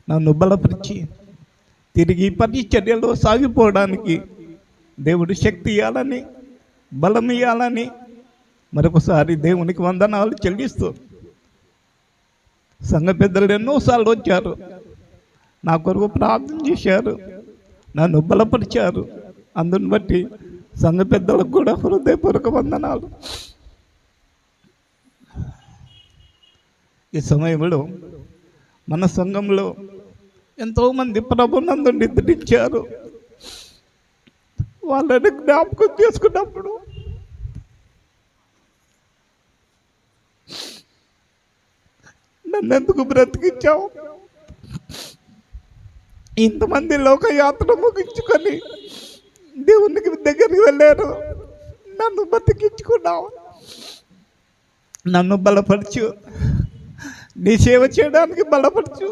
నన్ను బలపరిచి తిరిగి పరిచర్యలో సాగిపోవడానికి దేవుడు శక్తి ఇవ్వాలని, బలం ఇవ్వాలని మరొకసారి దేవునికి వందనాలు చెల్లిస్తూ, సంఘ పెద్దలు ఎన్నోసార్లు వచ్చారు, నా కొరకు ప్రార్థన చేశారు, నన్ను బలపరిచారు. అందుని బట్టి సంఘ పెద్దలకు కూడా హృదయపూర్వక వందనాలు. ఈ సమయంలో మన సంఘంలో ఎంతోమంది ప్రభునందు నిద్రించారు. వాళ్ళని జ్ఞాపకం చేసుకున్నప్పుడు నన్నెందుకు బ్రతికించావు? ఇంతమంది లోకయాత్ర ముగించుకొని దేవునికి దగ్గరికి వెళ్ళారు, నన్ను బతికించుకున్నావు. నన్ను బలపరచు, నీ సేవ చేయడానికి బలపరచు.